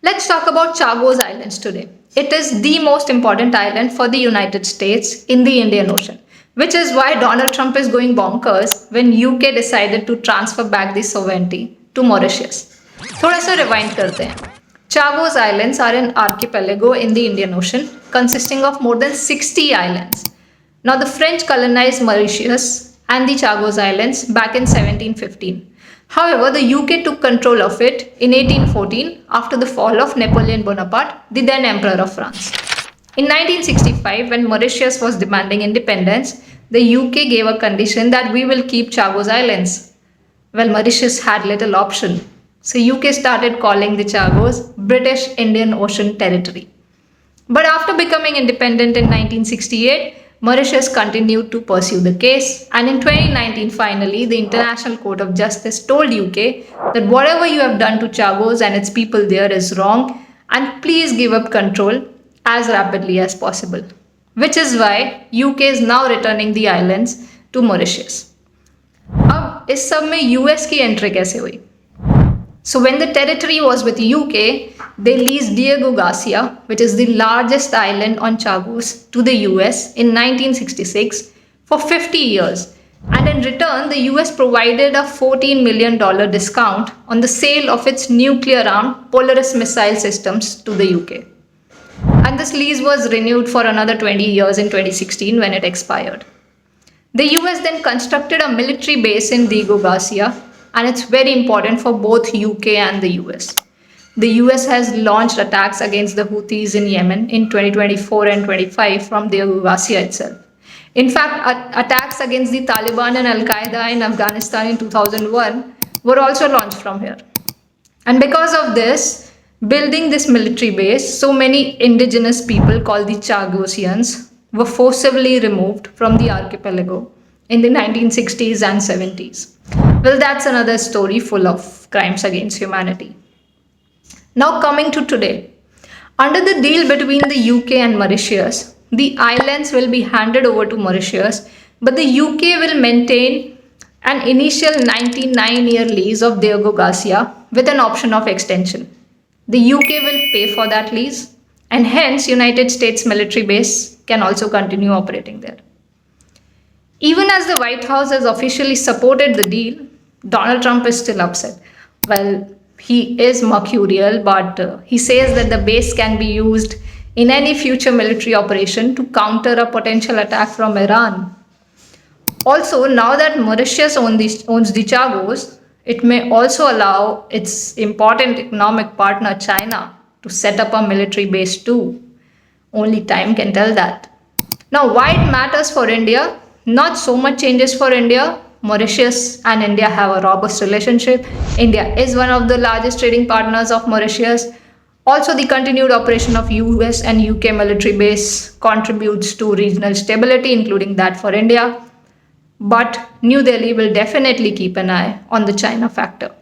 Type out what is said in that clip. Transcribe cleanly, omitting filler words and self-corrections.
Let's talk about Chagos Islands today. It is the most important island for the United States in the Indian Ocean, which is why Donald Trump is going bonkers when UK decided to transfer back the sovereignty to Mauritius. थोड़ा सा rewind करते हैं. Chagos Islands are an archipelago in the Indian Ocean consisting of more than 60 islands. Now, the French colonized Mauritius and the Chagos Islands back in 1715. However, the UK took control of it in 1814 after the fall of Napoleon Bonaparte, the then Emperor of France. In 1965, when Mauritius was demanding independence, the UK gave a condition that we will keep Chagos Islands. Well, Mauritius had little option. So UK started calling the Chagos British Indian Ocean Territory. But after becoming independent in 1968, Mauritius continued to pursue the case, and in 2019 finally the International Court of Justice told UK that whatever you have done to Chagos and its people there is wrong and please give up control as rapidly as possible. Which is why UK is now returning the islands to Mauritius. अब इस सब में US की entry कैसे हुई? So when the territory was with UK, they leased Diego Garcia, which is the largest island on Chagos, to the US in 1966 for 50 years. And in return, the US provided a $14 million discount on the sale of its nuclear-armed Polaris missile systems to the UK. And this lease was renewed for another 20 years in 2016 when it expired. The US then constructed a military base in Diego Garcia, and it's very important for both UK and the US. The US has launched attacks against the Houthis in Yemen in 2024 and 25 from Diego Garcia itself. In fact, attacks against the Taliban and Al-Qaeda in Afghanistan in 2001 were also launched from here. And because of this, building this military base, so many indigenous people called the Chagossians were forcibly removed from the archipelago in the 1960s and 70s. Well, that's another story full of crimes against humanity. Now coming to today. Under the deal between the UK and Mauritius, the islands will be handed over to Mauritius, but the UK will maintain an initial 99-year lease of Diego Garcia with an option of extension. The UK will pay for that lease, and hence United States military base can also continue operating there. Even as the White House has officially supported the deal, Donald Trump is still upset. Well, he is mercurial, but he says that the base can be used in any future military operation to counter a potential attack from Iran. Also, now that Mauritius owns the Chagos, it may also allow its important economic partner China to set up a military base too. Only time can tell that. Now, why it matters for India? Not so much changes for India. Mauritius and India have a robust relationship. India is one of the largest trading partners of Mauritius. Also, the continued operation of US and UK military base contributes to regional stability, including that for India. But New Delhi will definitely keep an eye on the China factor.